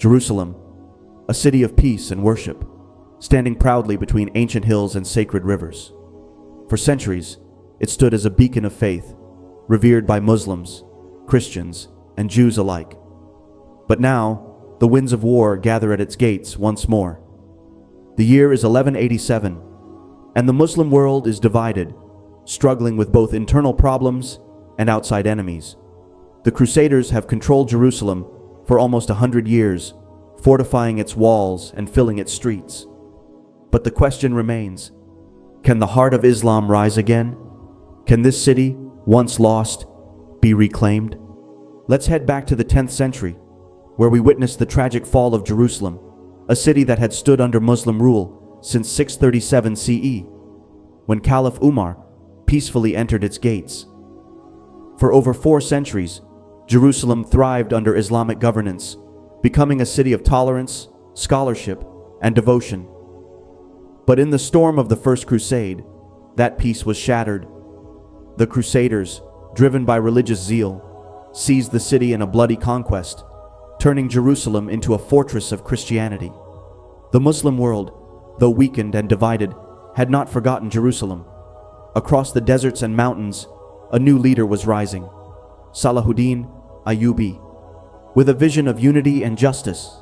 Jerusalem, a city of peace and worship, standing proudly between ancient hills and sacred rivers. For centuries, it stood as a beacon of faith, revered by Muslims, Christians, and Jews alike. But now, the winds of war gather at its gates once more. The year is 1187, and the Muslim world is divided, struggling with both internal problems and outside enemies. The Crusaders have controlled Jerusalem for almost 100 years, fortifying its walls and filling its streets. But the question remains, can the heart of Islam rise again? Can this city, once lost, be reclaimed? Let's head back to the 10th century, where we witnessed the tragic fall of Jerusalem, a city that had stood under Muslim rule since 637 CE, when Caliph Umar peacefully entered its gates. For over 4 centuries, Jerusalem thrived under Islamic governance, becoming a city of tolerance, scholarship, and devotion. But in the storm of the First Crusade, that peace was shattered. The Crusaders, driven by religious zeal, seized the city in a bloody conquest, turning Jerusalem into a fortress of Christianity. The Muslim world, though weakened and divided, had not forgotten Jerusalem. Across the deserts and mountains, a new leader was rising, Salahuddin Ayyubi. With a vision of unity and justice,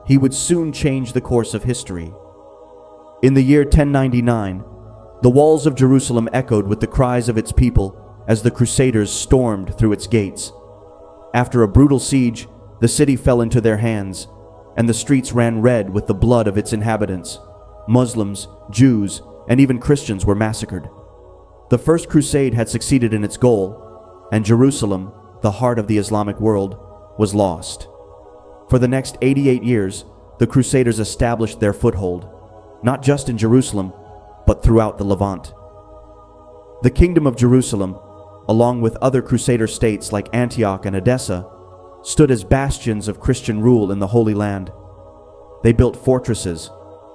he would soon change the course of history. In the year 1099, the walls of Jerusalem echoed with the cries of its people as the Crusaders stormed through its gates. After a brutal siege, the city fell into their hands, and the streets ran red with the blood of its inhabitants. Muslims, Jews, and even Christians were massacred. The First Crusade had succeeded in its goal, and Jerusalem, the heart of the Islamic world, was lost. For the next 88 years, the Crusaders established their foothold, not just in Jerusalem, but throughout the Levant. The Kingdom of Jerusalem, along with other Crusader states like Antioch and Edessa, stood as bastions of Christian rule in the Holy Land. They built fortresses,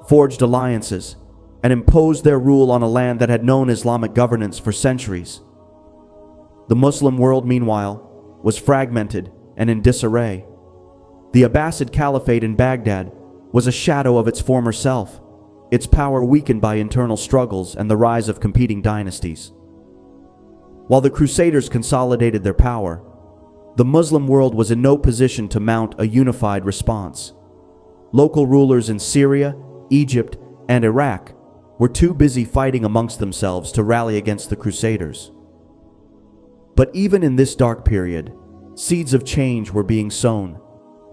forged alliances, and imposed their rule on a land that had known Islamic governance for centuries. The Muslim world, meanwhile, was fragmented and in disarray. The Abbasid Caliphate in Baghdad was a shadow of its former self, its power weakened by internal struggles and the rise of competing dynasties. While the Crusaders consolidated their power, the Muslim world was in no position to mount a unified response. Local rulers in Syria, Egypt, and Iraq were too busy fighting amongst themselves to rally against the Crusaders. But even in this dark period, seeds of change were being sown.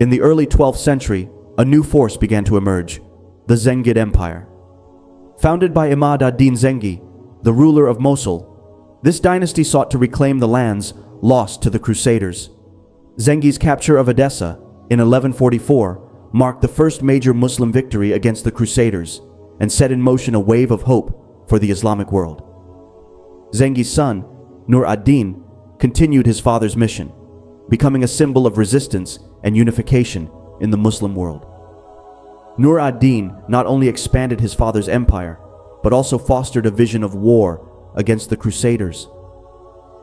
In the early 12th century, a new force began to emerge, the Zengid Empire. Founded by Imad ad-Din Zengi, the ruler of Mosul, this dynasty sought to reclaim the lands lost to the Crusaders. Zengi's capture of Edessa in 1144 marked the first major Muslim victory against the Crusaders and set in motion a wave of hope for the Islamic world. Zengi's son, Nur ad-Din, continued his father's mission, becoming a symbol of resistance and unification in the Muslim world. Nur ad-Din not only expanded his father's empire, but also fostered a vision of war against the Crusaders.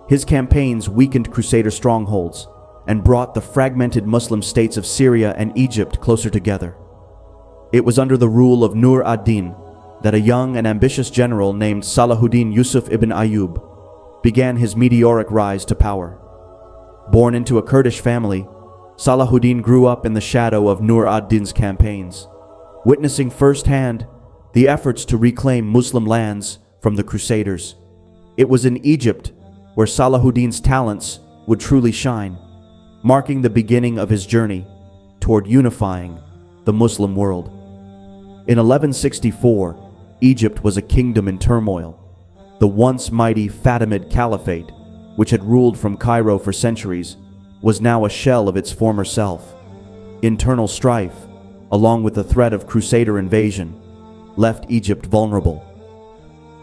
His campaigns weakened Crusader strongholds and brought the fragmented Muslim states of Syria and Egypt closer together. It was under the rule of Nur ad-Din that a young and ambitious general named Salahuddin Yusuf ibn Ayyub began his meteoric rise to power. Born into a Kurdish family, Salahuddin grew up in the shadow of Nur ad-Din's campaigns, witnessing firsthand the efforts to reclaim Muslim lands from the Crusaders. It was in Egypt where Salahuddin's talents would truly shine, marking the beginning of his journey toward unifying the Muslim world. In 1164, Egypt was a kingdom in turmoil. The once mighty Fatimid Caliphate, which had ruled from Cairo for centuries, was now a shell of its former self. Internal strife, along with the threat of Crusader invasion, left Egypt vulnerable.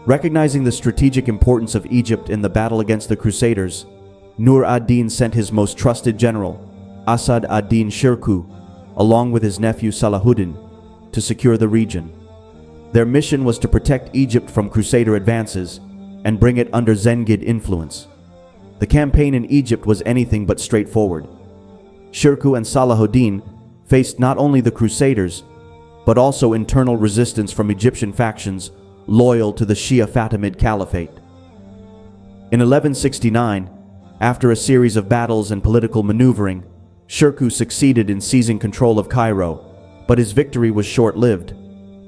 Recognizing the strategic importance of Egypt in the battle against the Crusaders, Nur ad-Din sent his most trusted general, Asad ad-Din Shirkuh, along with his nephew Salahuddin, to secure the region. Their mission was to protect Egypt from Crusader advances and bring it under Zengid influence. The campaign in Egypt was anything but straightforward. Shirkuh and Salahuddin faced not only the Crusaders, but also internal resistance from Egyptian factions loyal to the Shia Fatimid Caliphate. In 1169, after a series of battles and political maneuvering, Shirkuh succeeded in seizing control of Cairo, but his victory was short-lived.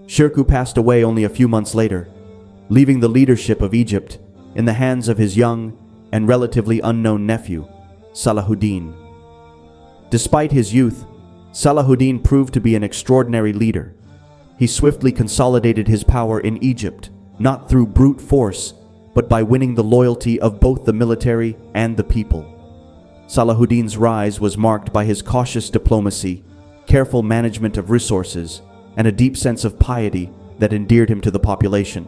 Shirkuh passed away only a few months later, leaving the leadership of Egypt in the hands of his young and relatively unknown nephew, Salahuddin. Despite his youth, Salahuddin proved to be an extraordinary leader. He swiftly consolidated his power in Egypt, not through brute force, but by winning the loyalty of both the military and the people. Salahuddin's rise was marked by his cautious diplomacy, careful management of resources, and a deep sense of piety that endeared him to the population.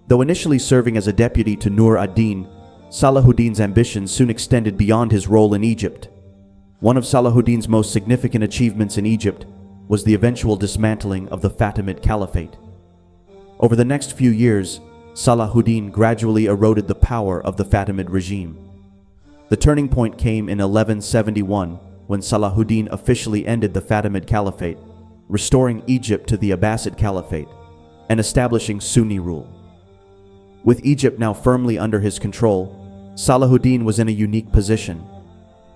Though initially serving as a deputy to Nur ad-Din, Salahuddin's ambitions soon extended beyond his role in Egypt. One of Salahuddin's most significant achievements in Egypt was the eventual dismantling of the Fatimid Caliphate. Over the next few years, Salahuddin gradually eroded the power of the Fatimid regime. The turning point came in 1171 when Salahuddin officially ended the Fatimid Caliphate, restoring Egypt to the Abbasid Caliphate and establishing Sunni rule. With Egypt now firmly under his control, Salahuddin was in a unique position.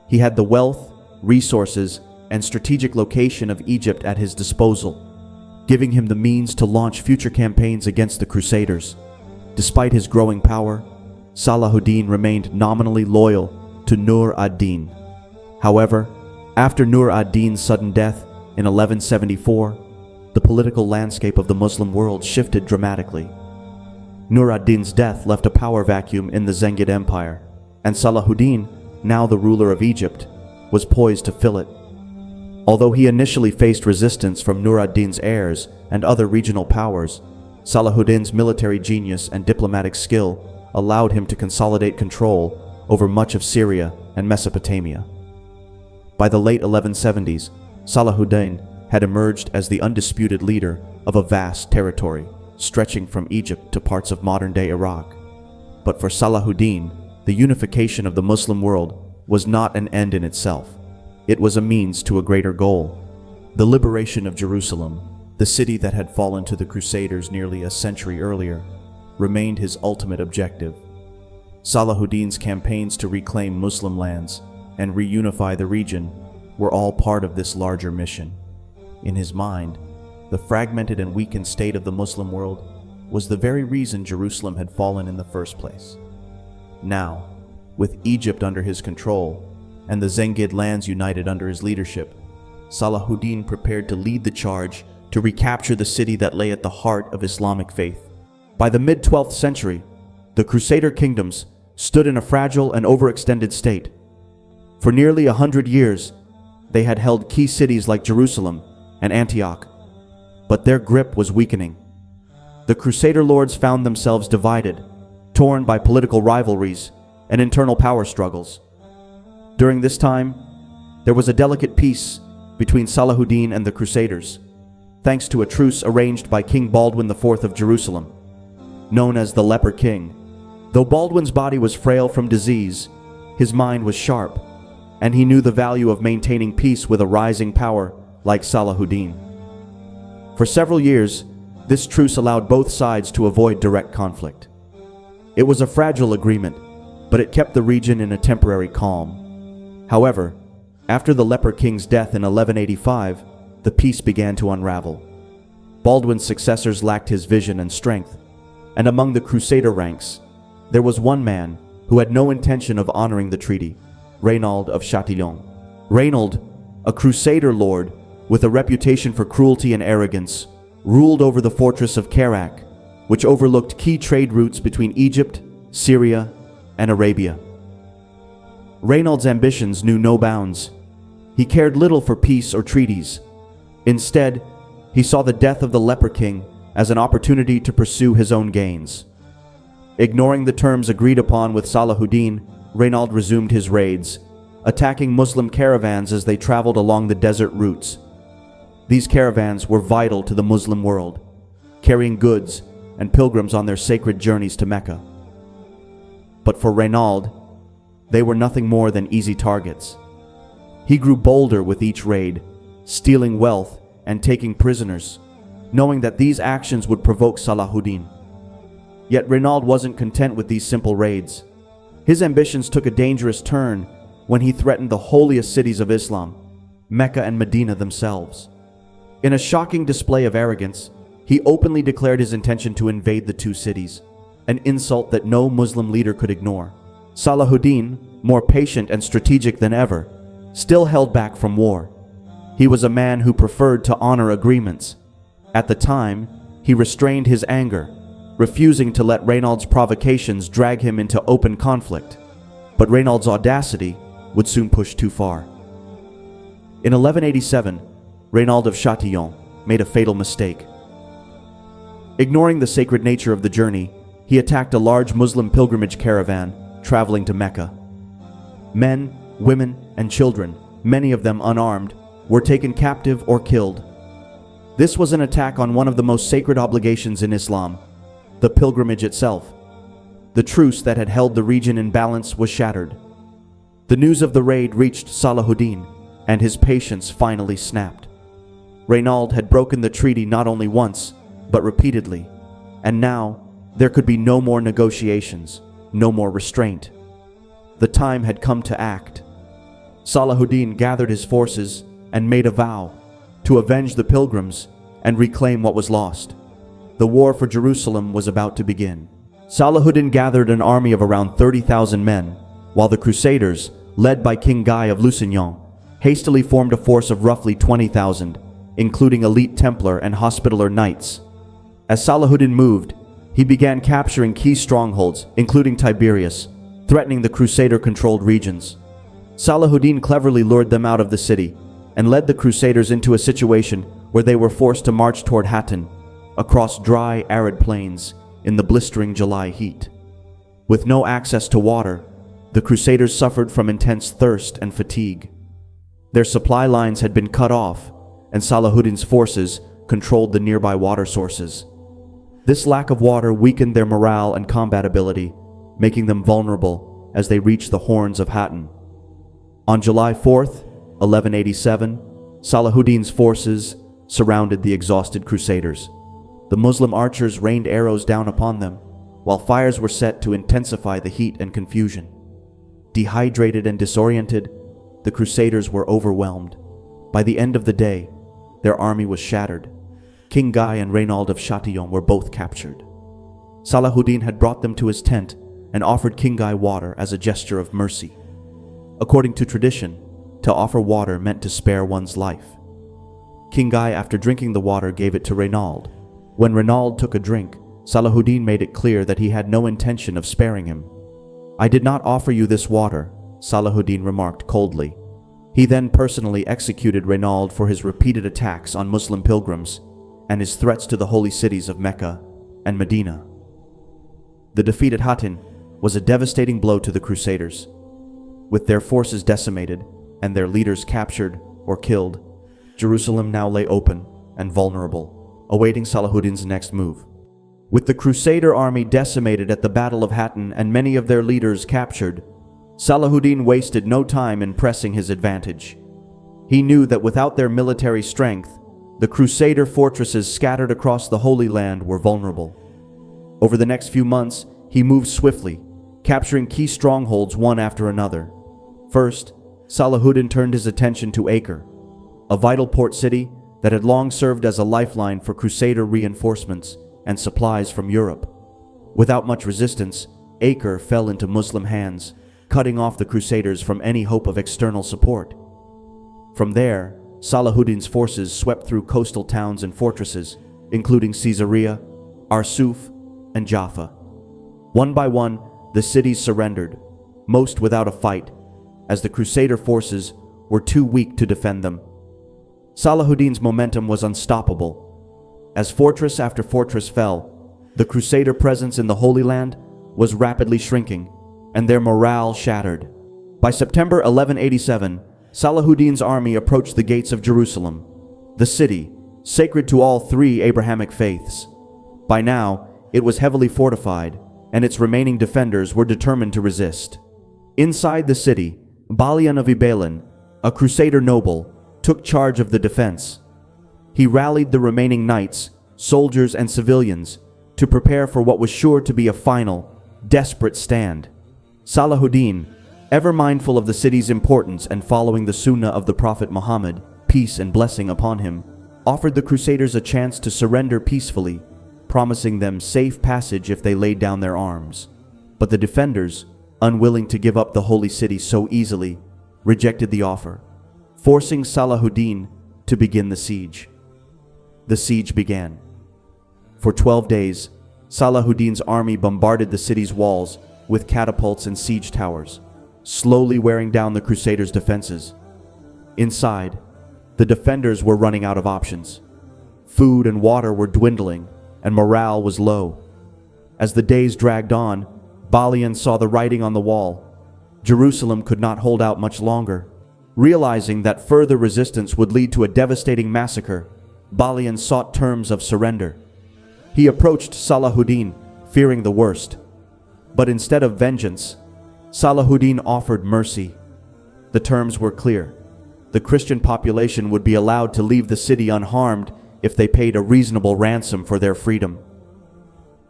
He had the wealth, resources, and strategic location of Egypt at his disposal, giving him the means to launch future campaigns against the Crusaders. Despite his growing power, Salahuddin remained nominally loyal to Nur ad-Din. However, after Nur ad-Din's sudden death in 1174, the political landscape of the Muslim world shifted dramatically. Nur ad-Din's death left a power vacuum in the Zengid Empire, and Salahuddin, now the ruler of Egypt, was poised to fill it. Although he initially faced resistance from Nur ad-Din's heirs and other regional powers, Salahuddin's military genius and diplomatic skill allowed him to consolidate control over much of Syria and Mesopotamia. By the late 1170s, Salahuddin had emerged as the undisputed leader of a vast territory, stretching from Egypt to parts of modern-day Iraq. But for Salahuddin, the unification of the Muslim world was not an end in itself. It was a means to a greater goal. The liberation of Jerusalem, the city that had fallen to the Crusaders nearly a century earlier, remained his ultimate objective. Salahuddin's campaigns to reclaim Muslim lands and reunify the region were all part of this larger mission. In his mind, the fragmented and weakened state of the Muslim world was the very reason Jerusalem had fallen in the first place. Now, with Egypt under his control and the Zengid lands united under his leadership, Salahuddin prepared to lead the charge to recapture the city that lay at the heart of Islamic faith. By the mid-12th century, the Crusader kingdoms stood in a fragile and overextended state. For nearly 100 years, they had held key cities like Jerusalem and Antioch, but their grip was weakening. The Crusader lords found themselves divided, torn by political rivalries and internal power struggles. During this time, there was a delicate peace between Salahuddin and the Crusaders, thanks to a truce arranged by King Baldwin IV of Jerusalem, known as the Leper King. Though Baldwin's body was frail from disease, his mind was sharp, and he knew the value of maintaining peace with a rising power like Salahuddin. For several years, this truce allowed both sides to avoid direct conflict. It was a fragile agreement, but it kept the region in a temporary calm. However, after the Leper King's death in 1185, the peace began to unravel. Baldwin's successors lacked his vision and strength, and among the Crusader ranks, there was one man who had no intention of honoring the treaty, Reynaud of Chatillon. Reynaud, a Crusader lord with a reputation for cruelty and arrogance, ruled over the fortress of Kerak, which overlooked key trade routes between Egypt, Syria, and Arabia. Reynaud's ambitions knew no bounds. He cared little for peace or treaties. Instead, he saw the death of the Leper King as an opportunity to pursue his own gains. Ignoring the terms agreed upon with Salahuddin, Reynaud resumed his raids, attacking Muslim caravans as they traveled along the desert routes. These caravans were vital to the Muslim world, carrying goods and pilgrims on their sacred journeys to Mecca. But for Reynaud, they were nothing more than easy targets. He grew bolder with each raid, stealing wealth, and taking prisoners, knowing that these actions would provoke Salahuddin. Yet Reynald wasn't content with these simple raids. His ambitions took a dangerous turn when he threatened the holiest cities of Islam, Mecca and Medina themselves. In a shocking display of arrogance, he openly declared his intention to invade the two cities, an insult that no Muslim leader could ignore. Salahuddin, more patient and strategic than ever, still held back from war. He was a man who preferred to honor agreements. At the time, he restrained his anger, refusing to let Reynald's provocations drag him into open conflict. But Reynald's audacity would soon push too far. In 1187, Reynald of Chatillon made a fatal mistake. Ignoring the sacred nature of the journey, he attacked a large Muslim pilgrimage caravan traveling to Mecca. Men, women, and children, many of them unarmed, were taken captive or killed. This was an attack on one of the most sacred obligations in Islam, the pilgrimage itself. The truce that had held the region in balance was shattered. The news of the raid reached Salahuddin, and his patience finally snapped. Reynald had broken the treaty not only once, but repeatedly, and now there could be no more negotiations, no more restraint. The time had come to act. Salahuddin gathered his forces and made a vow to avenge the pilgrims and reclaim what was lost. The war for Jerusalem was about to begin. Salahuddin gathered an army of around 30,000 men, while the Crusaders, led by King Guy of Lusignan, hastily formed a force of roughly 20,000, including elite Templar and Hospitaller knights. As Salahuddin moved, he began capturing key strongholds, including Tiberias, threatening the Crusader-controlled regions. Salahuddin cleverly lured them out of the city and led the Crusaders into a situation where they were forced to march toward Hattin, across dry, arid plains in the blistering July heat. With no access to water, the Crusaders suffered from intense thirst and fatigue. Their supply lines had been cut off, and Salahuddin's forces controlled the nearby water sources. This lack of water weakened their morale and combat ability, making them vulnerable as they reached the horns of Hattin. On July 4th, 1187, Salahuddin's forces surrounded the exhausted Crusaders. The Muslim archers rained arrows down upon them, while fires were set to intensify the heat and confusion. Dehydrated and disoriented, the Crusaders were overwhelmed. By the end of the day, their army was shattered. King Guy and Reynald of Chatillon were both captured. Salahuddin had brought them to his tent and offered King Guy water as a gesture of mercy. According to tradition, to offer water meant to spare one's life. King Guy, after drinking the water, gave it to Reynald. When Reynald took a drink, Salahuddin made it clear that he had no intention of sparing him. "I did not offer you this water," Salahuddin remarked coldly. He then personally executed Reynald for his repeated attacks on Muslim pilgrims and his threats to the holy cities of Mecca and Medina. The defeat at Hattin was a devastating blow to the Crusaders. With their forces decimated and their leaders captured or killed, Jerusalem now lay open and vulnerable, awaiting Salahuddin's next move. With the Crusader army decimated at the Battle of Hattin and many of their leaders captured, Salahuddin wasted no time in pressing his advantage. He knew that without their military strength, the Crusader fortresses scattered across the Holy Land were vulnerable. Over the next few months, he moved swiftly, capturing key strongholds one after another. First, Salahuddin turned his attention to Acre, a vital port city that had long served as a lifeline for Crusader reinforcements and supplies from Europe. Without much resistance, Acre fell into Muslim hands, cutting off the Crusaders from any hope of external support. From there, Salahuddin's forces swept through coastal towns and fortresses, including Caesarea, Arsuf, and Jaffa. One by one, the cities surrendered, most without a fight, as the Crusader forces were too weak to defend them. Salahuddin's momentum was unstoppable. As fortress after fortress fell, the Crusader presence in the Holy Land was rapidly shrinking, and their morale shattered. By September 1187, Salahuddin's army approached the gates of Jerusalem, the city, sacred to all three Abrahamic faiths. By now, it was heavily fortified, and its remaining defenders were determined to resist. Inside the city, Balian of Ibelin, a Crusader noble, took charge of the defense. He rallied the remaining knights, soldiers, and civilians to prepare for what was sure to be a final, desperate stand. Salahuddin, ever mindful of the city's importance and following the sunnah of the Prophet Muhammad, peace and blessing upon him, offered the Crusaders a chance to surrender peacefully, promising them safe passage if they laid down their arms. But the defenders, unwilling to give up the holy city so easily, rejected the offer, forcing Salahuddin to begin the siege. The siege began. For 12 days, Salahuddin's army bombarded the city's walls with catapults and siege towers, slowly wearing down the Crusaders' defenses. Inside, the defenders were running out of options. Food and water were dwindling, and morale was low. As the days dragged on, Balian saw the writing on the wall. Jerusalem could not hold out much longer. Realizing that further resistance would lead to a devastating massacre, Balian sought terms of surrender. He approached Salahuddin, fearing the worst. But instead of vengeance, Salahuddin offered mercy. The terms were clear. The Christian population would be allowed to leave the city unharmed if they paid a reasonable ransom for their freedom.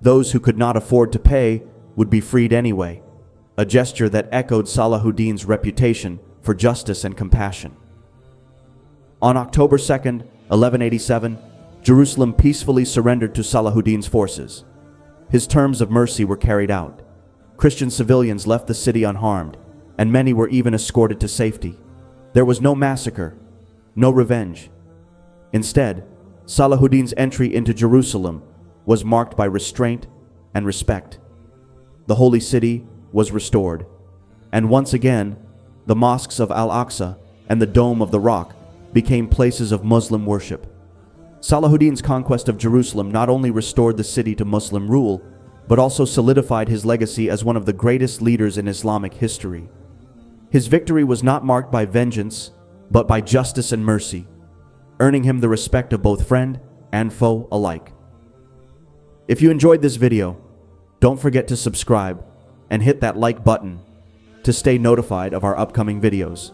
Those who could not afford to pay would be freed anyway, a gesture that echoed Salahuddin's reputation for justice and compassion. On October 2nd, 1187, Jerusalem peacefully surrendered to Salahuddin's forces. His terms of mercy were carried out. Christian civilians left the city unharmed, and many were even escorted to safety. There was no massacre, no revenge. Instead, Salahuddin's entry into Jerusalem was marked by restraint and respect. The holy city was restored, and once again, the mosques of Al-Aqsa and the Dome of the Rock became places of Muslim worship. Salahuddin's conquest of Jerusalem not only restored the city to Muslim rule, but also solidified his legacy as one of the greatest leaders in Islamic history. His victory was not marked by vengeance, but by justice and mercy, earning him the respect of both friend and foe alike. If you enjoyed this video, don't forget to subscribe and hit that like button to stay notified of our upcoming videos.